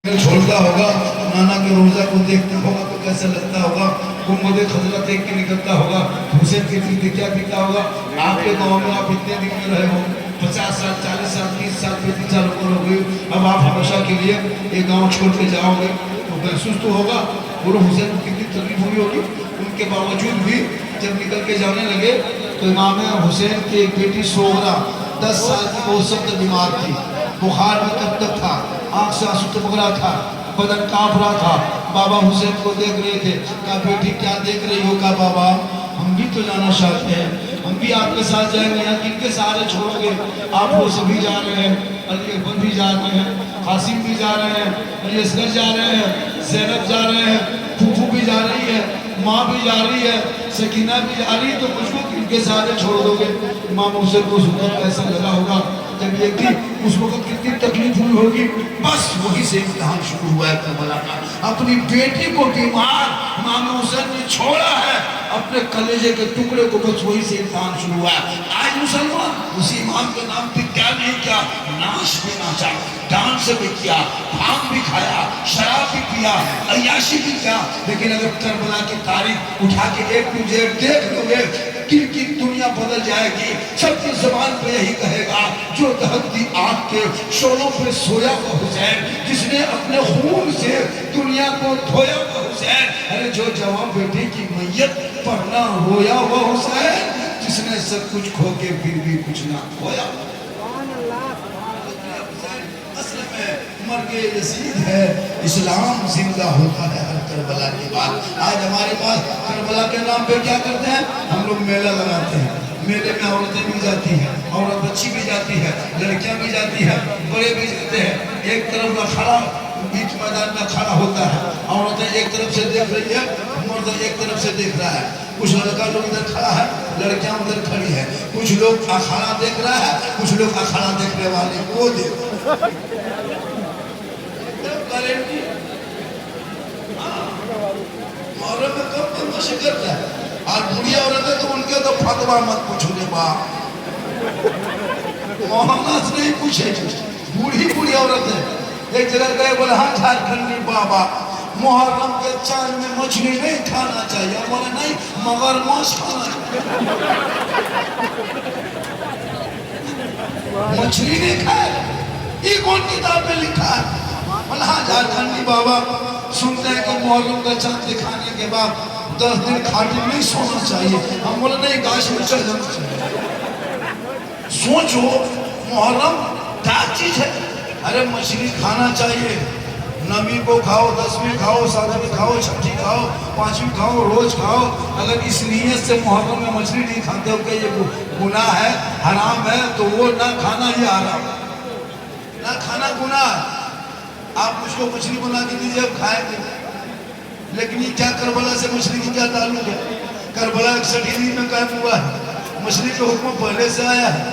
چھوڑتا ہوگا نانا کے روزہ کو دیکھتا ہوگا تو کیسا لگتا ہوگا، گنبد خضرا دیکھ کے نکلتا ہوگا، حسین کے دل کیا پیتا ہوگا۔ آپ کے گاؤں میں آپ اتنے دن میں رہے ہو، 50 سال 40 سال 30 سال 35 سال عمر ہو گئی، اب آپ ہمیشہ کے لیے ایک گاؤں چھوڑ کے جاؤ گے تو محسوس تو ہوگا گرو حسین کو کتنی تکلیف ہوئی ہوگی۔ ان کے باوجود بھی جب نکل کے جانے لگے تو امام حسین کی ایک بیٹی سوغرا 10 سال کی بہت سخت بیمار تھی، بخار میں کب تک تھا، آنکھ سے آنسو ٹپک رہا تھا، بدن کانپ رہا تھا۔ بابا حسین کو دیکھ رہے تھے، کہا بیٹی کیا دیکھ رہی ہو؟ کہا بابا ہم بھی تو جانا چاہتے ہیں، ہم بھی آپ کے ساتھ جائیں گے، کن کے سارے چھوڑو گے؟ آپ وہ سبھی جا رہے ہیں، علی اکبر بھی جا رہے ہیں، قاسم بھی جا رہے ہیں، علی اصغر جا رہے ہیں، زینب جا رہے ہیں، پھوپھو بھی جا رہی ہے، ماں بھی جا رہی ہے، سکینہ بھی جا رہی ہے، تو مجھ کو کن کے سارے چھوڑ دو گے؟ امام حسین کو سن کر کیسا لگا ہوگا؟ جب یہ تھی اس وقت کتنی تکلیف ہوئی ہوگی۔ بس وہی سے امتحان شروع ہوا ہے کربلا کا۔ اپنی بیٹی کو بیمار امام حسین نے چھوڑا ہے، اپنے کلیجے کے ٹکڑے کو، بس وہی سے امتحان شروع ہوا ہے۔ آج مسلمان اسی امام کے نام پہ کیا نہیں کیا، ناش بھی ناچا، ڈانس بھی کیا، بھانگ بھی کھایا، شراب بھی پیا، عیاشی بھی کیا، لیکن اگر کربلا کی تاریخ اٹھا کے ایک مجھے دیکھ لو گے، کی دنیا بدل جائے گی۔ سب کی زبان پہ یہی کہے گا، جو دہکتی آگ کے شعلوں پہ سویا ہوا حسین، جس نے اپنے خون سے دنیا کو دھویا ہوا حسین، ارے جو جوان بیٹی کی میت پر نہ رویا ہوا حسین، جس نے سب کچھ کھو کے پھر بھی کچھ نہ کھویا۔ اصل میں مرگ یزید ہے، اسلام زندہ ہوتا ہے ہر کربلا کے بعد۔ آج ہمارے پاس کربلا کے نام پہ کیا کرتے ہیں؟ ہم لوگ میلہ لگاتے ہیں، میلے میں عورتیں بھی جاتی ہیں، عورت بچی بھی جاتی ہے، لڑکیاں بھی جاتی ہیں، بڑے بھی جاتے ہیں۔ ایک طرف کھڑا بیچ میدان میں کھڑا ہوتا ہے، عورتیں ایک طرف سے دیکھ رہی ہے، مرد ایک طرف سے دیکھ رہا ہے، کچھ لڑکا لوگ ادھر کھڑا ہے، لڑکیاں ادھر کھڑی ہے، کچھ لوگ اکھاڑا دیکھ رہا ہے، کچھ لوگ اکھاڑا دیکھنے والے کو دیکھ محرم میں کم بدماشی کرتا ہے، اور بڑی عورتیں تو ان کے تو فتویٰ مت پوچھو گے باپ، مولانا سے نہیں پوچھے، بوڑھی عورتیں ایک جگہ گئے، بولے ہاں جھارکھنڈی بابا محرم کے چاند میں مچھلی نہیں کھانا چاہیے، بولے نہیں مگرمچھ کھانا چاہیے، مچھلی نہیں کھائے، یہ کون کتاب میں لکھا ہے؟ بولے ہاں جھارکھنڈی بابا سنتے ہیں کہ محرم کا چاند دکھانے کے بعد 10 دن کھاٹی نہیں سونا چاہیے، ہم بولے نہیں گاش میں چل جانا چاہیے۔ سوچو محرم کیا چیز ہے؟ ارے مچھلی کھانا چاہیے، نویں کو کھاؤ، 10ویں کھاؤ، 7ویں کھاؤ، 6ویں کھاؤ، 5ویں کھاؤ، روز کھاؤ۔ اگر اس نیت سے محرم میں مچھلی نہیں کھاتے ہو کہ یہ گناہ ہے، حرام ہے، تو وہ نہ کھانا یہ حرام ہے، نہ کھانا گناہ ہے۔ آپ مجھ کو مچھلی بنا کے دیجئے، اب کھائیں گے، لیکن یہ کیا کربلا سے مچھلی کی کیا تعلق ہے؟ کربلا 61 ہجری میں قائم ہوا ہے، مچھلی کا حکم پہلے سے آیا ہے،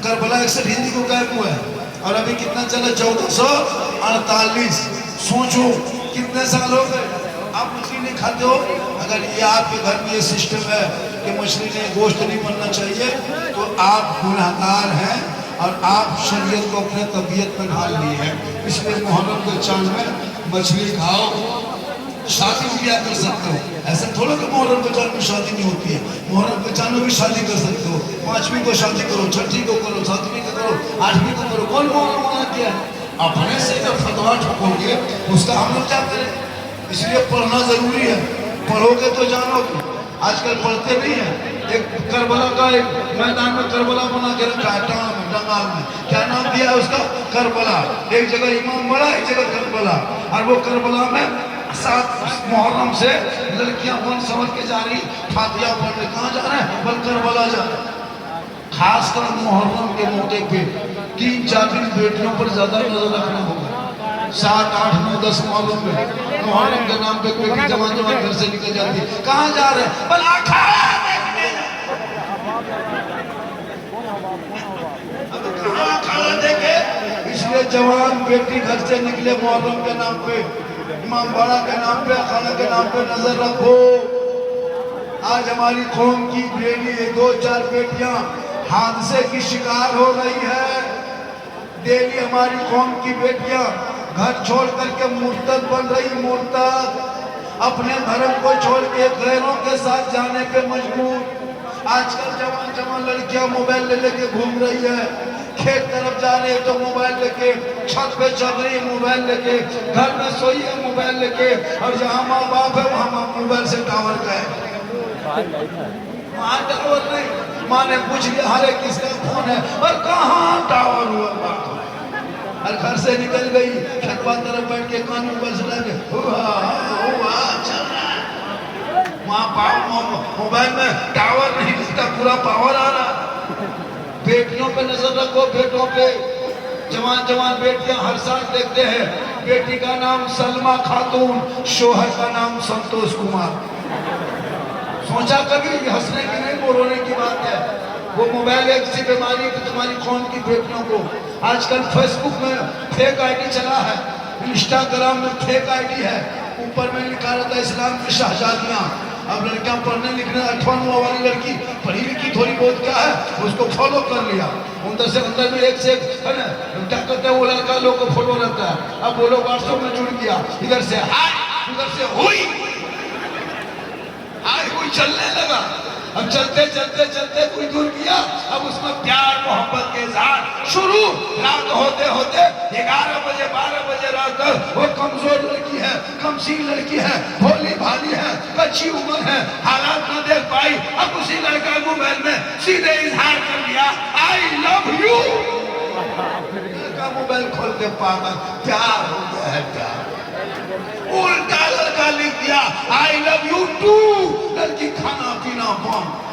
کربلا 61 ہجری کو قائم ہوا ہے، اور ابھی کتنا چلا؟ 1448۔ سوچو کتنے سال ہو گئے آپ مچھلی نہیں کھاتے ہو۔ اگر یہ آپ کے گھر میں یہ سسٹم ہے کہ مچھلی نہیں، گوشت نہیں بننا چاہیے، تو آپ گناہگار ہیں اور آپ شریعت کو اپنے طبیعت میں ڈھال لی ہے۔ اس لیے محرم کے چاند میں مچھلی کھاؤ، شادی بھی کیا کر سکتے ہو، ایسا تھوڑا کہ محرم کے چاند میں شادی نہیں ہوتی ہے، محرم کے چاند میں بھی شادی کر سکتے ہو، 5ویں کو شادی کرو، 6ٹھی کو کرو، 7ویں کو کرو، 8ویں کو کرو، کون محرم منع کیا ہے؟ اپنے سے جب فتویٰ ٹھوکو گے اس کا ہم لوگ کیا کریں؟ اس لیے پڑھنا ضروری ہے، پڑھو گے تو جانو گے۔ آج کل پڑھتے نہیں ہیں۔ ایک کربلا کا ایک میدان میں کربلا بنا کے رکھا ہے ٹنگال میں، کیا نام دیا ہے اس کا؟ کربلا۔ ایک جگہ امام بڑا، ایک جگہ کربلا، اور وہ کربلا میں 7 محرم سے لڑکیاں بن سمجھ کے جا رہی، فاتحہ پڑھنے کہاں جا رہے ہیں؟ بل کربلا جا رہے ہیں۔ خاص کر محرم کے موقع پہ 3-4 دن بیٹیوں پر زیادہ نظر رکھنا ہوگا۔ 7, 8, 9, 10 محرم میں، محرم کے نام پہ بیٹی جوان گھر سے نکل جاتی ہے، کہاں جا رہے ہیں؟ بل اکھاڑا دیکھنے کہاں اکھاڑا دیکھے؟ اس لیے جوان بیٹی گھر سے نکلے محرم کے نام پہ، امام باڑہ کے نام پہ، اکھاڑا کے نام پہ نظر رکھو۔ آج ہماری قوم کی بیٹی 2-4 بیٹیاں حادثے کی شکار ہو رہی ہے، ڈیلی ہماری قوم کی بیٹیاں گھر چھوڑ کر کے مرتد بن رہی، مرتد اپنے دھرم کو چھوڑ کے غیروں کے ساتھ جانے پہ مجبور۔ آج کل جوان جوان لڑکیاں موبائل لے کے گھوم رہی ہے، کھیت طرف جا رہی ہے تو موبائل لے کے، چھت پہ چل رہی ہے موبائل لے کے، گھر میں سوئی ہے موبائل لے کے، اور جہاں ماں باپ ہے وہاں موبائل سے ٹاور کا ہے۔ وہاں ٹاور نہیں، ماں نے پوچھ لیا ہر ایک کس کا فون ہے، اور کہاں ٹاور ہوا بات ہو، اور گھر سے نکل گئی، کھتوا طرف بیٹھ کے کان میں بس لگے ہوا چل رہا ہے۔ وہاں موبائل میں ٹاور نہیں دکھتا، پورا پاور آ رہا۔ بیٹیوں پہ نظر رکھو، بیٹوں پہ۔ جوان جوان بیٹیاں ہر سال دیکھتے ہیں، بیٹی کا نام سلمہ خاتون، شوہر کا نام سنتوش کمار۔ سوچا کبھی یہ ہنسنے کی نہیں وہ رونے کی بات ہے؟ وہ موبائل ایک سی بیماری کہ تمہاری قوم کی بیٹیوں کو آج کل فیس بک میں فیک آئی ڈی چلا ہے، انسٹاگرام میں فیک آئی ڈی ہے، اوپر میں لکھا رہتا ہے اسلام کی شہزادیاں۔ اب لڑکیاں پڑھنے لکھنے 8واں 9واں والی لڑکی پڑھی لکھی تھوڑی بہت کیا ہے اس کو فالو کر لیا، اندر سے اندر میں ایک سے ایک ہے نا کیا کرتے ہیں وہ لڑکا لوگ کو فالو رہتا ہے۔ اب وہ لوگ واٹس ایپ میں جڑ گیا، ادھر سے ہائی ادھر سے ہوئی آئی ہوئی چلنے لگا۔ اب چلتے چلتے چلتے کوئی دور گیا، اب اس میں پیار محبت کے اظہار شروع۔ رات ہوتے ہوتے 11 بجے 12 بجے رات تک وہ کمزور لڑکی ہے، کمسین لڑکی ہے، بھولی بھالی ہے، کچی عمر ہے، حالات نہ دیکھ پائی، اب اسی لڑکا موبائل میں سیدھے اظہار کر دیا آئی لو یو۔ لڑکا موبائل کھول کے پاگل، پیار ہو گیا ہے پیار۔ الٹا لڑکا لکھ دیا آئی لو یو ٹو، لڑکی کھانا پینا بند۔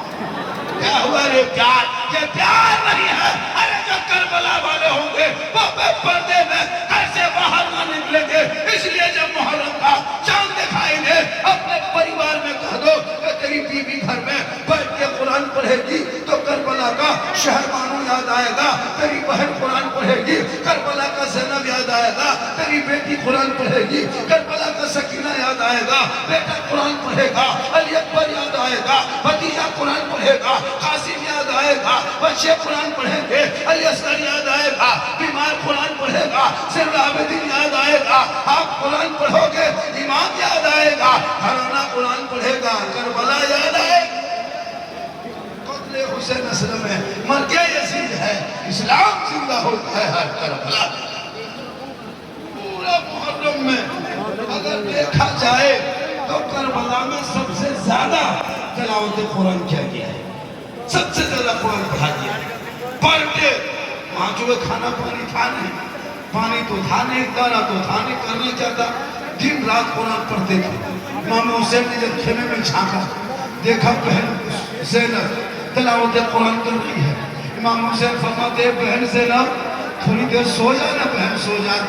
کیا ہوا رے پیار؟ یہ پیار نہیں ہے۔ ارے جو کربلا والے ہوں گے وہ بے پردے میں گھر سے باہر نہ نکلیں گے، اس لیے جب محرم کا چاند دکھائی دے اپنے پریوار میں کہہ دو کہ تیری بیوی گھر میں بیٹھ کے قرآن پڑھے گی تو کربلا کا شہر بانو یاد آئے گا، تیری بہن قرآن پڑھے گی کربلا کا زینب یاد آئے گا، تیری بیٹی قرآن پڑھے گی کربلا کا سکینہ یاد آئے گا، بیٹا قرآن پڑھے گا علی اکبر یاد آئے گا، بھتیجا قرآن پڑھے گا قاسم یاد آئے گا، بچے قرآن پڑھیں گے علی اصغر یاد آئے گا، بیمار قرآن پڑھے گا زین العابدین یاد آئے گا، آپ قرآن پڑھو گے امام یاد آئے گا، گھرانہ قرآن پڑھے گا کربلا یاد آئے گا۔ قتل حسین اسلم ہے، مرگ یزید ہے، اسلام زندہ ہوتا ہے ہر کربلا۔ پورا محرم میں اگر دیکھا جائے تو کربلا میں سب سے زیادہ تلاوت قرآن کیا گیا ہے، سب سے زیادہ قرآن پڑھا گیا ہے۔ پر ڈے وہاں جو کھانا پانی تھا نہیں، پانی تو تھا نہیں، دانا تو تھا نہیں، کرنا کیا تھا دن رات قرآن پڑھتے تھے۔ امام حسین نے جب خیمے میں جھانکا دیکھا بہن زینب تلاوت قرآن کر رہی ہے، امام حسین فرماتے ہیں بہن زینب تھوڑی دیر سو جائے نا بہن سو جائے۔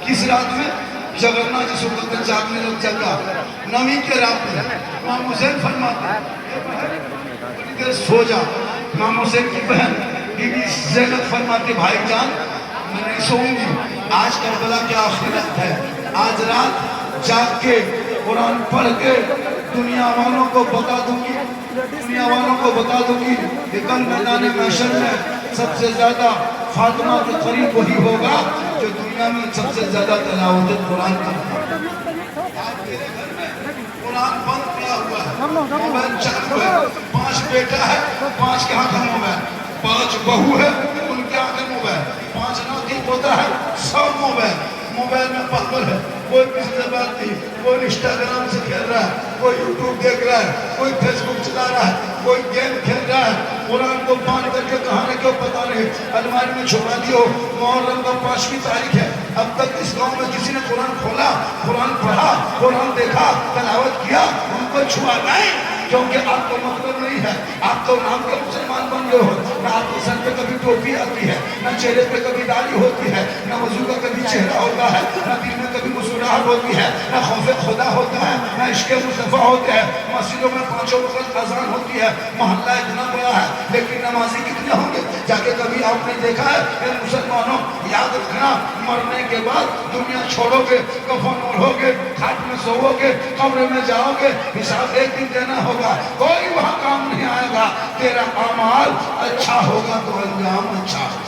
کس رات میں؟ جگرنا جس وقت جاگنے لگ جگہ نویں کے رات میں امام حسین فرماتے ہیں تھوڑی دیر سو جا۔ امام حسین کی بہن بی بی زینب فرماتے بھائی جان میں نہیں سوؤں گی، آج کربلا کی آخری رات ہے، آج رات جاگ کے قرآن پڑھ کے دنیا والوں کو بتا دوں گی، دنیا والوں کو بتا دوں گی کہ کل میدان محشر میں سب سے زیادہ فاطمہ کے قریب وہی ہوگا جو دنیا میں سب سے زیادہ تلاوت قرآن کرتا ہے۔ آپ میرے گھر میں قرآن بند پڑا ہوا ہے، موبائل چالو ہے، 5 بیٹا ہے، 5 کے ہاتھ میں موبائل، 5 بہو ہے ان کے ہاتھ میں موبائل، 5 ناتی پوتا ہے، سب موبائل میں پاگل ہے۔ کوئی کسی سے بات نہیں، کوئی انسٹاگرام سے کھیل رہا ہے، کوئی یوٹیوب دیکھ رہا ہے، کوئی فیس بک چلا رہا ہے، کوئی گیم کھیل رہا ہے۔ قرآن کو باندھ کر کے کہاں رکھے پتہ نہیں، الماری میں چھپا دیو۔ محرم کا 5ویں تاریخ ہے، اب تک اس گاؤں میں کسی نے قرآن کھولا، قرآن پڑھا، قرآن دیکھا، تلاوت کیا، ان کو چھوا نہیں، کیونکہ آپ کو مطلب نہیں ہے۔ آپ تو نام کے مسلمان بن گئے ہو، نہ آپ کے سر پہ کبھی ٹوپی آتی ہے، نہ چہرے پہ کبھی داڑھی ہوتی ہے، نہ وضو کا کبھی چہرہ ہوتا ہے، نہ دل میں کبھی مسکراہٹ ہوتی ہے، نہ خوف خدا ہوتا ہے، نہ عشق مصطفیٰ ہوتا ہے۔ مسجدوں میں 5 وقت اذان ہوتی ہے، محلہ اتنا بڑا ہے لیکن نمازی کتنے ہوں گے؟ جا کے کبھی آپ نے دیکھا ہے کہ مسلمانوں یاد رکھنا مرنے کے بعد دنیا چھوڑو گے، کفن اوڑھو گے، کھاٹ میں سوو گے، قبر میں جاؤ گے، حساب ایک دن دینا ہوگا، کوئی وہاں کام نہیں آئے گا۔ تیرا اعمال اچھا ہوگا تو انجام اچھا ہوگا۔